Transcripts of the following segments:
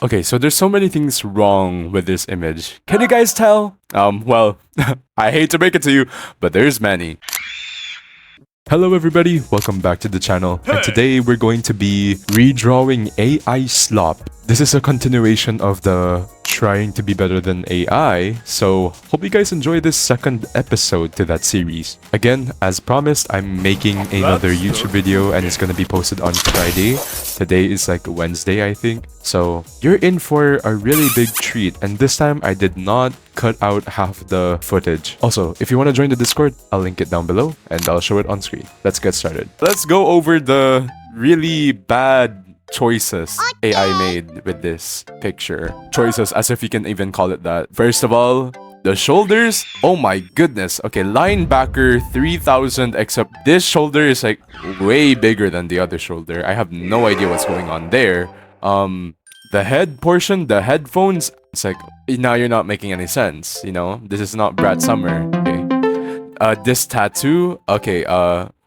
Okay, so there's so many things wrong with this image. Can you guys tell? Well, I hate to break it to you, but there's many. Hello everybody, welcome back to the channel, and today we're going to be redrawing AI slop. This is a continuation of the trying to be better than AI, so hope you guys enjoy this second episode to that series. Again, as promised, I'm making another YouTube video and it's gonna be posted on Friday. Today is like Wednesday, I think. So you're in for a really big treat, and this time I did not cut out half the footage. Also, if you want to join the Discord, I'll link it down below and I'll show it on screen. Let's get started. Let's go over the really bad choices AI made with this picture. Choices, as if you can even call it that. First of all, the shoulders, oh my goodness. Okay, linebacker 3000, except this shoulder is like way bigger than the other shoulder. I have no idea what's going on there. The head portion, the headphones, it's like, now you're not making any sense, you know? This is not Brad Summer, okay? This tattoo, okay,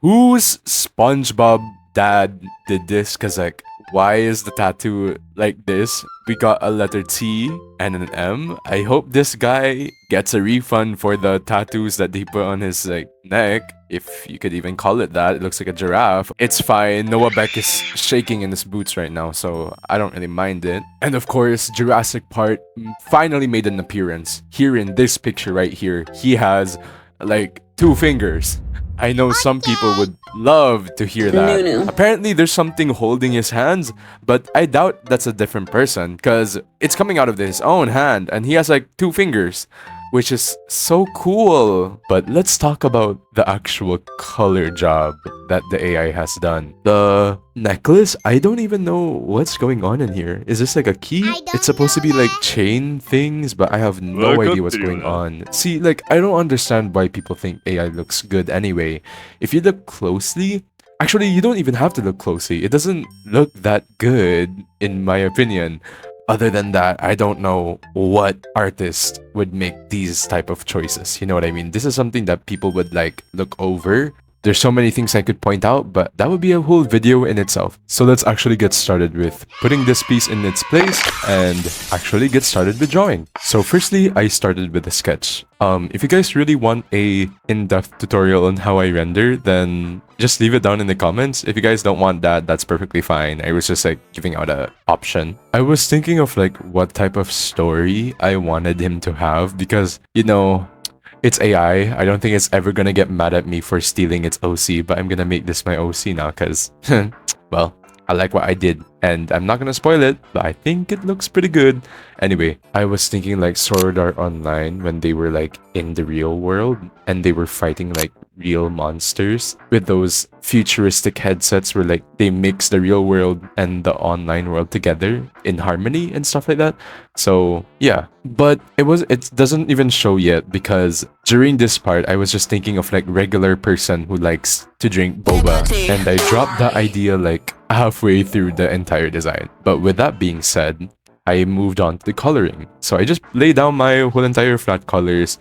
whose SpongeBob dad did this? Cause like, why is the tattoo like this? We got a letter T and an M. I hope this guy gets a refund for the tattoos that he put on his like neck, if you could even call it that. It looks like a giraffe. It's fine. Noah Beck is shaking in his boots right now, so I don't really mind it. And of course, Jurassic Park finally made an appearance. Here in this picture right here, he has like 2 fingers. I know some people would love to hear that. Apparently, there's something holding his hands, but I doubt that's a different person because it's coming out of his own hand and he has like 2 fingers, which is so cool. But let's talk about the actual color job that the AI has done. The necklace, I don't even know what's going on in here. Is this like a key? It's supposed to be like chain things, but I have no idea what's going on. See, like, I don't understand why people think AI looks good anyway. If you look closely, actually, you don't even have to look closely. It doesn't look that good, in my opinion. Other than that, I don't know what artist would make these type of choices. You know what I mean? This is something that people would like look over. There's so many things I could point out, but that would be a whole video in itself. So let's actually get started with putting this piece in its place and actually get started with drawing. So firstly, I started with a sketch. If you guys really want a in-depth tutorial on how I render, then just leave it down in the comments. If you guys don't want that, that's perfectly fine. I was just like giving out an option. I was thinking of like what type of story I wanted him to have because, you know, it's AI. I don't think it's ever gonna get mad at me for stealing its OC, but I'm gonna make this my OC now because, well, I like what I did. And I'm not gonna spoil it, but I think it looks pretty good. Anyway, I was thinking like Sword Art Online when they were like in the real world and they were fighting like real monsters with those futuristic headsets where like they mix the real world and the online world together in harmony and stuff like that. So yeah, but it doesn't even show yet because during this part I was just thinking of like regular person who likes to drink boba, and I dropped that idea like halfway through the entire design. But with that being said, I moved on to the coloring. So I just laid down my whole entire flat colors.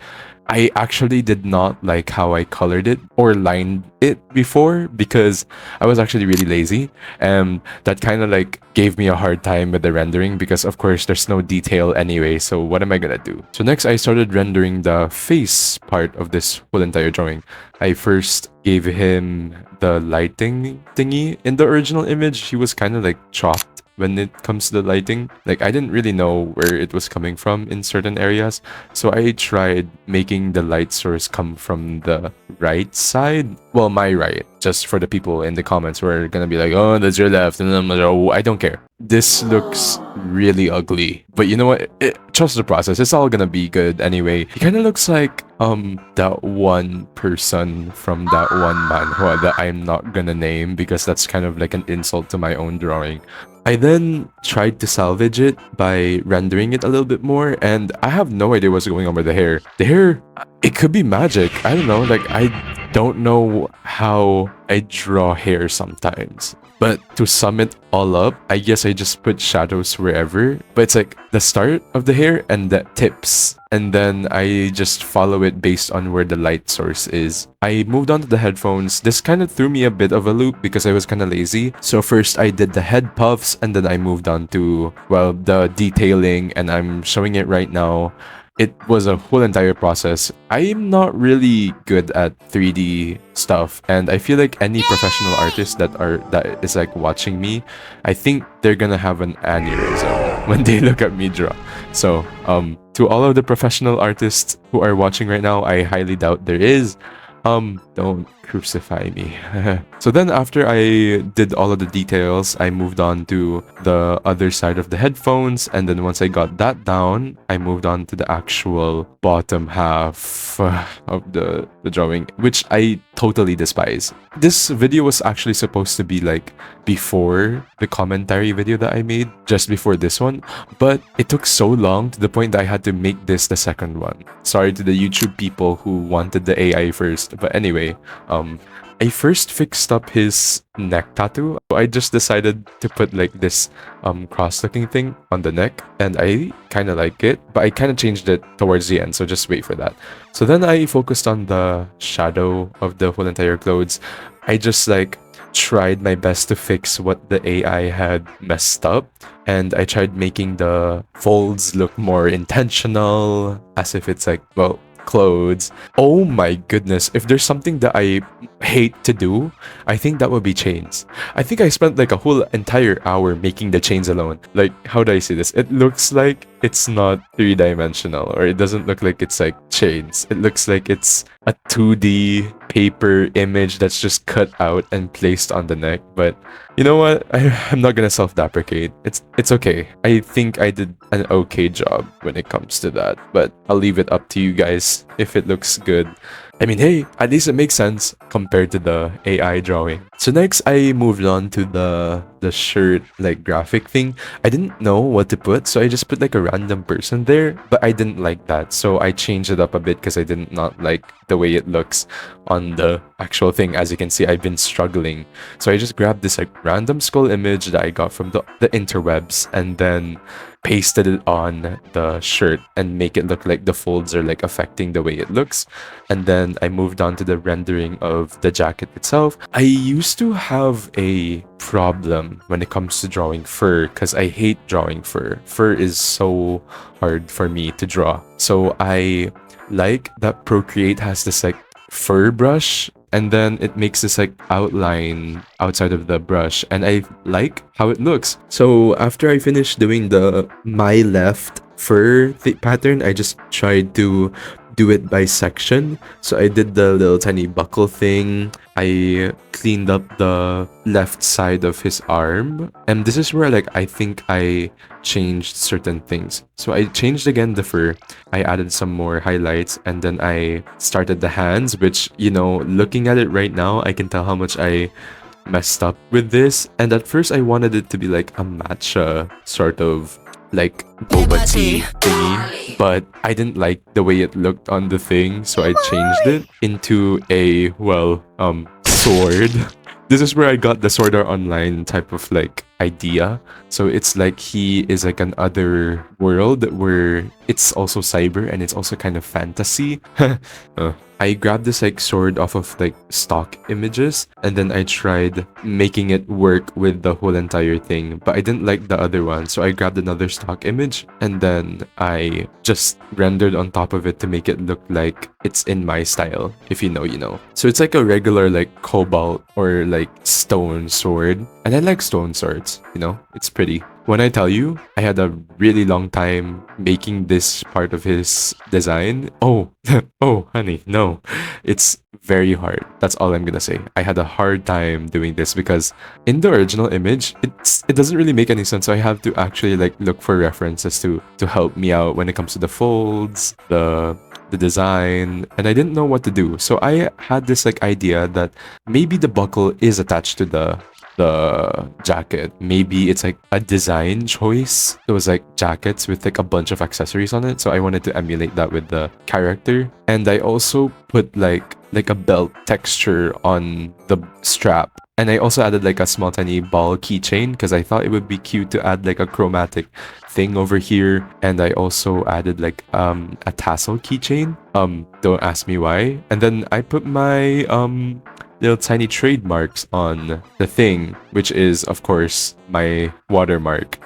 I actually did not like how I colored it or lined it before because I was actually really lazy, and that kind of like gave me a hard time with the rendering because of course there's no detail anyway, so what am I gonna do? So next I started rendering the face part of this whole entire drawing. I first gave him the lighting thingy. In the original image, he was kind of like chopped when it comes to the lighting. Like, I didn't really know where it was coming from in certain areas, so I tried making the light source come from the right side. Well, my right, just for the people in the comments who are gonna be like, oh, that's your left, and I'm like, oh, I don't care. This looks really ugly, but you know what, trust the process, it's all gonna be good anyway. He kind of looks like that one person from that one manhwa that I'm not gonna name because that's kind of like an insult to my own drawing. I then tried to salvage it by rendering it a little bit more, and I have no idea what's going on with the hair. The hair, it could be magic. I don't know, like I don't know how I draw hair sometimes. But to sum it all up, I guess I just put shadows wherever. But it's like the start of the hair and the tips. And then I just follow it based on where the light source is. I moved on to the headphones. This kind of threw me a bit of a loop because I was kind of lazy. So first I did the head puffs and then I moved on to, well, the detailing, and I'm showing it right now. It was a whole entire process. I'm not really good at 3D stuff, and I feel like any professional artist that is like watching me, I think they're gonna have an aneurysm when they look at me draw. So to all of the professional artists who are watching right now, I highly doubt there is. Don't crucify me. So then after I did all of the details, I moved on to the other side of the headphones, and then once I got that down, I moved on to the actual bottom half of the drawing, which I totally despise. This video was actually supposed to be like before the commentary video that I made, just before this one, but it took so long to the point that I had to make this the second one. Sorry to the YouTube people who wanted the AI first, but anyway, I first fixed up his neck tattoo. I just decided to put like this cross-looking thing on the neck, and I kind of like it, but I kind of changed it towards the end, so just wait for that. So then I focused on the shadow of the whole entire clothes. I just like tried my best to fix what the AI had messed up, and I tried making the folds look more intentional, as if it's like, well, clothes. Oh my goodness, if there's something that I hate to do, I think that would be chains. I think I spent like a whole entire hour making the chains alone. Like, how do I say this? It looks like it's not three-dimensional, or it doesn't look like it's like chains. It looks like it's a 2D paper image that's just cut out and placed on the neck. But you know what? I'm not gonna self-deprecate. It's okay. I think I did an okay job when it comes to that, but I'll leave it up to you guys if it looks good. I mean, hey, at least it makes sense compared to the AI drawing. So next, I moved on to the shirt like graphic thing. I didn't know what to put, so I just put like a random person there, but I didn't like that, so I changed it up a bit because I did not like the way it looks on the actual thing. As you can see, I've been struggling, so I just grabbed this like random skull image that I got from the interwebs, and then pasted it on the shirt and make it look like the folds are like affecting the way it looks. And then I moved on to the rendering of the jacket itself. I used to have a problem when it comes to drawing fur because I hate drawing fur. Fur is so hard for me to draw. So I like that Procreate has this like fur brush, and then it makes this like outline outside of the brush, and I like how it looks. So after I finished doing the my left fur pattern, I just tried to do it by section. So I did the little tiny buckle thing. I cleaned up the left side of his arm, and this is where like I think I changed certain things. So I changed again the fur, I added some more highlights, and then I started the hands, which, you know, looking at it right now, I can tell how much I messed up with this. And at first I wanted it to be like a matcha sort of like boba tea thingy, but I didn't like the way it looked on the thing, so I changed it into a, well, sword. This is where I got the Sword Art Online type of like idea. So it's like he is like an other world where it's also cyber and it's also kind of fantasy. I grabbed this like sword off of like stock images, and then I tried making it work with the whole entire thing, but I didn't like the other one, so I grabbed another stock image and then I just rendered on top of it to make it look like it's in my style. If you know, you know. So it's like a regular like cobalt or like stone sword, and I like stone swords, you know, it's pretty. When I tell you, I had a really long time making this part of his design. Oh, oh, honey, no. It's very hard. That's all I'm gonna say. I had a hard time doing this because in the original image, it doesn't really make any sense. So I have to actually like look for references to help me out when it comes to the folds, the design, and I didn't know what to do. So I had this like idea that maybe the buckle is attached to the the jacket. Maybe it's like a design choice. It was like jackets with like a bunch of accessories on it. So I wanted to emulate that with the character. And I also put like a belt texture on the strap. And I also added like a small tiny ball keychain because I thought it would be cute to add like a chromatic thing over here. And I also added like a tassel keychain. Don't ask me why. And then I put my little tiny trademarks on the thing, which is of course my watermark.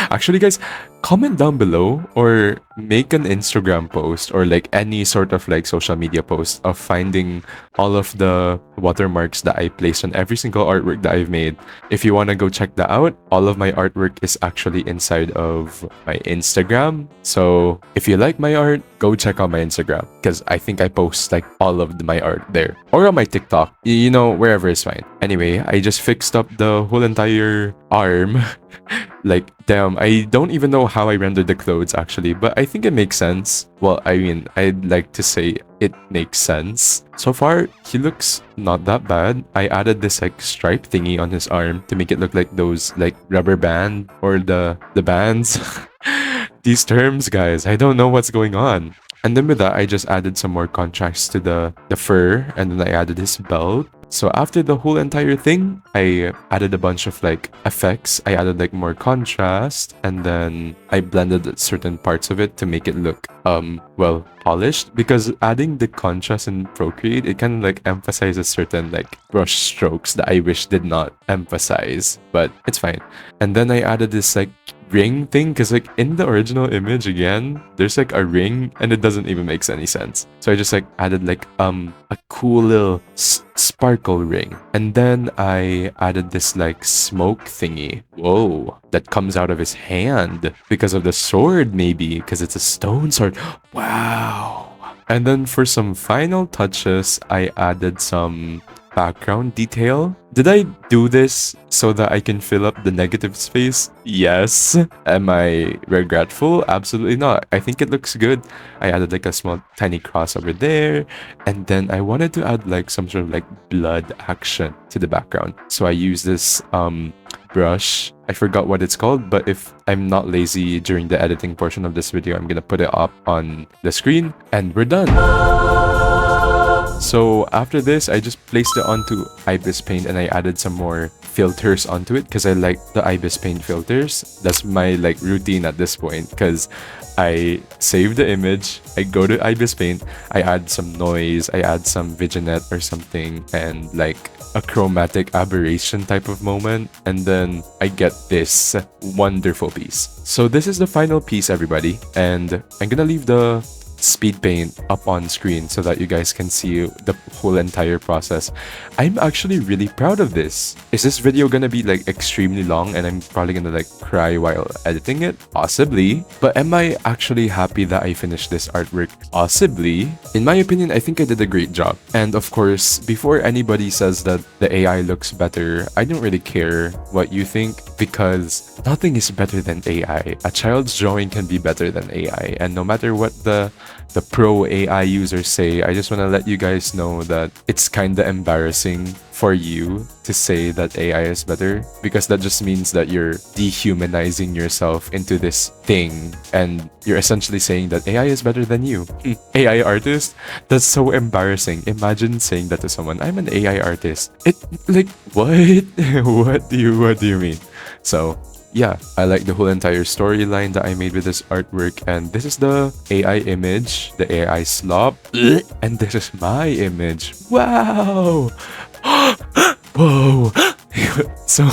Actually, guys, comment down below or make an Instagram post or like any sort of like social media post of finding all of the watermarks that I placed on every single artwork that I've made. If you want to go check that out, all of my artwork is actually inside of my Instagram. So if you like my art, go check out my Instagram because I think I post like all of my art there, or on my TikTok, you know, wherever is fine. Anyway, I just fixed up the whole entire arm. Like, damn, I don't even know how I rendered the clothes actually, but I think it makes sense. Well, I mean, I'd like to say it makes sense. So far, he looks not that bad. I added this like stripe thingy on his arm to make it look like those like rubber band or the bands. These terms, guys, I don't know what's going on. And then with that, I just added some more contrast to the fur, and then I added his belt. So after the whole entire thing, I added a bunch of like effects. I added like more contrast, and then I blended certain parts of it to make it look well, polished, because adding the contrast in Procreate, it kind of like emphasizes certain like brush strokes that I wish did not emphasize, but it's fine. And then I added this like ring thing, because like in the original image, again, there's like a ring and it doesn't even make any sense. So I just like added like a cool little sparkle ring, and then I added this like smoke thingy, whoa, that comes out of his hand because of the sword, maybe because it's a stone sword. Wow. And then for some final touches, I added some background detail. Did I do this so that I can fill up the negative space? Yes. Am I regretful? Absolutely not. I think it looks good. I added like a small tiny cross over there, and then I wanted to add like some sort of like blood action to the background. So I use this brush. I forgot what it's called, but if I'm not lazy during the editing portion of this video, I'm gonna put it up on the screen and we're done. So after this, I just placed it onto Ibis Paint and I added some more filters onto it because I like the Ibis Paint filters. That's my like routine at this point, because I save the image, I go to Ibis Paint, I add some noise, I add some vignette or something, and like a chromatic aberration type of moment, and then I get this wonderful piece. So this is the final piece, everybody, and I'm gonna leave the speed paint up on screen so that you guys can see the whole entire process. I'm actually really proud of this. Is this video gonna be like extremely long and I'm probably gonna like cry while editing it? Possibly. But am I actually happy that I finished this artwork? Possibly. In my opinion, I think I did a great job. And of course, before anybody says that the AI looks better, I don't really care what you think, because nothing is better than AI. A child's drawing can be better than AI, and no matter what the pro AI users say, I just want to let you guys know that it's kind of embarrassing for you to say that AI is better, because that just means that you're dehumanizing yourself into this thing and you're essentially saying that AI is better than you. AI artist? That's so embarrassing. Imagine saying that to someone. I'm an AI artist. It like what? What do you mean? So yeah, I like the whole entire storyline that I made with this artwork, and this is the AI image, the AI slop, and this is my image. Wow! Whoa! So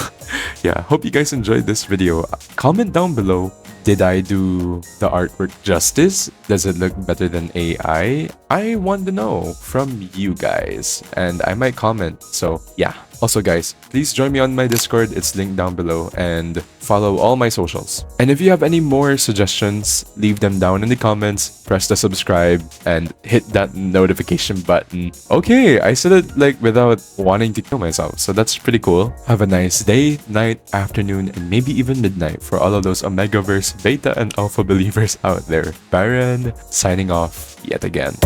yeah, hope you guys enjoyed this video. Comment down below, did I do the artwork justice? Does it look better than AI? I want to know from you guys, and I might comment. So yeah. Also guys, please join me on my Discord, it's linked down below, and follow all my socials. And if you have any more suggestions, leave them down in the comments, press the subscribe, and hit that notification button. Okay, I said it like without wanting to kill myself, so that's pretty cool. Have a nice day, night, afternoon, and maybe even midnight for all of those Omegaverse, Beta, and Alpha believers out there. Baron, signing off yet again.